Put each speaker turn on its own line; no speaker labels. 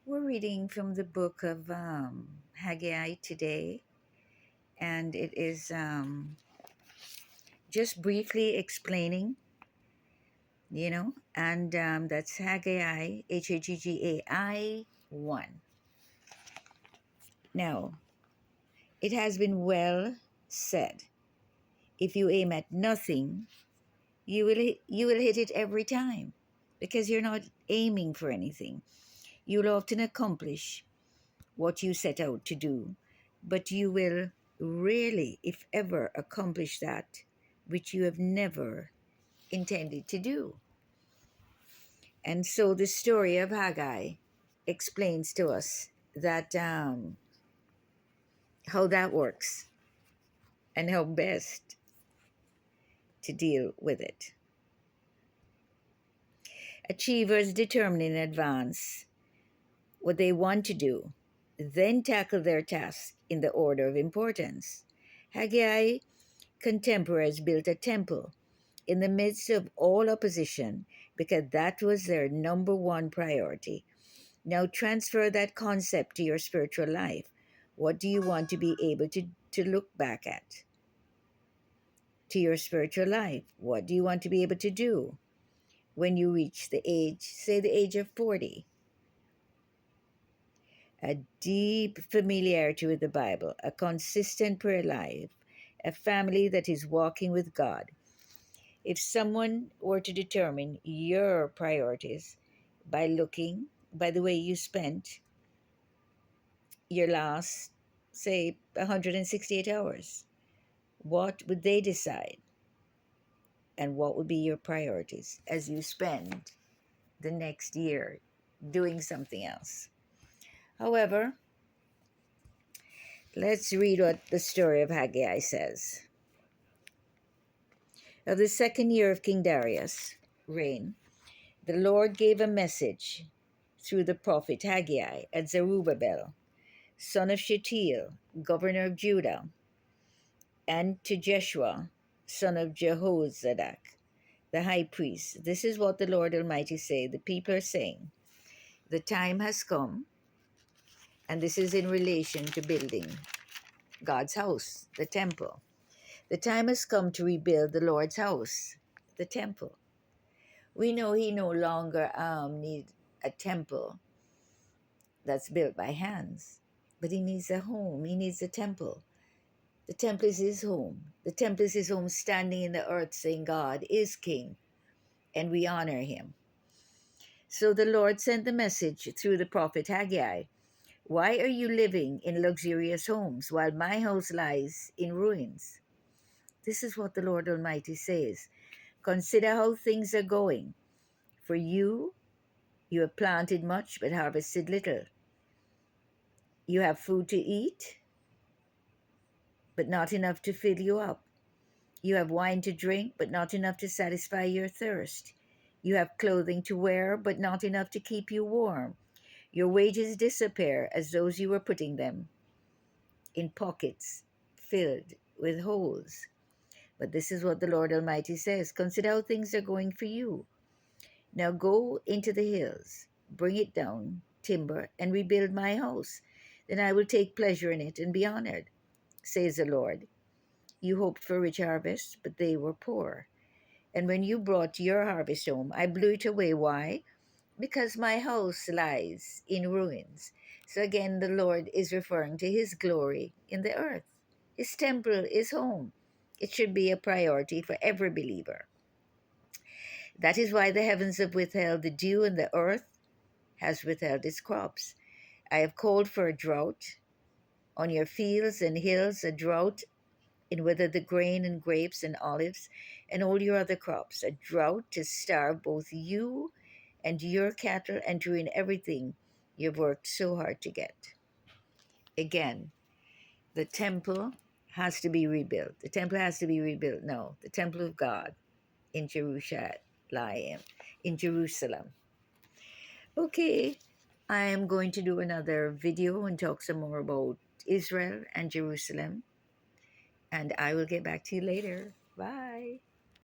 We're reading from the book of Haggai today, and it is just briefly explaining, and that's Haggai, Haggai 1. Now, it has been well said, if you aim at nothing, you will hit it every time because you're not aiming for anything. You'll often accomplish what you set out to do, but you will rarely, if ever, accomplish that which you have never intended to do. And so the story of Haggai explains to us that how that works and how best to deal with it. Achievers determine in advance what they want to do, then tackle their task in the order of importance. Haggai contemporaries built a temple in the midst of all opposition because that was their number one priority. Now transfer that concept to your spiritual life. What do you want to be able to look back at? To your spiritual life. What do you want to be able to do when you reach the age, say the age of 40? A deep familiarity with the Bible, a consistent prayer life, a family that is walking with God. If someone were to determine your priorities by looking by the way you spent your last, say, 168 hours, what would they decide? And what would be your priorities as you spend the next year doing something else? However, let's read what the story of Haggai says. Of the second year of King Darius' reign, the Lord gave a message through the prophet Haggai at Zerubbabel, son of Shealtiel, governor of Judah, and to Jeshua, son of Jehozadak, the high priest. This is what the Lord Almighty say. The people are saying, the time has come, and this is in relation to building God's house, the temple. The time has come to rebuild the Lord's house, the temple. We know he no longer needs a temple that's built by hands, but he needs a home. He needs a temple. The temple is his home. The temple is his home, standing in the earth saying God is king and we honor him. So the Lord sent the message through the prophet Haggai. Why are you living in luxurious homes while my house lies in ruins? This is what the Lord Almighty says. Consider how things are going. For you have planted much but harvested little. You have food to eat, but not enough to fill you up. You have wine to drink, but not enough to satisfy your thirst. You have clothing to wear, but not enough to keep you warm. Your wages disappear as those you were putting them in pockets filled with holes. But this is what the Lord Almighty says. Consider how things are going for you. Now go into the hills, bring it down, timber, and rebuild my house. Then I will take pleasure in it and be honored, says the Lord. You hoped for rich harvests, but they were poor. And when you brought your harvest home, I blew it away. Why? Because my house lies in ruins. So again, the Lord is referring to his glory in the earth. His temple is home. It should be a priority for every believer. That is why the heavens have withheld the dew and the earth has withheld its crops. I have called for a drought on your fields and hills, a drought in whether the grain and grapes and olives and all your other crops, a drought to starve both you and your cattle and to ruin everything you've worked so hard to get. Again, the temple has to be rebuilt. The temple has to be rebuilt. No, the temple of God in Jerusalem. Okay, I am going to do another video and talk some more about Israel and Jerusalem. And I will get back to you later. Bye.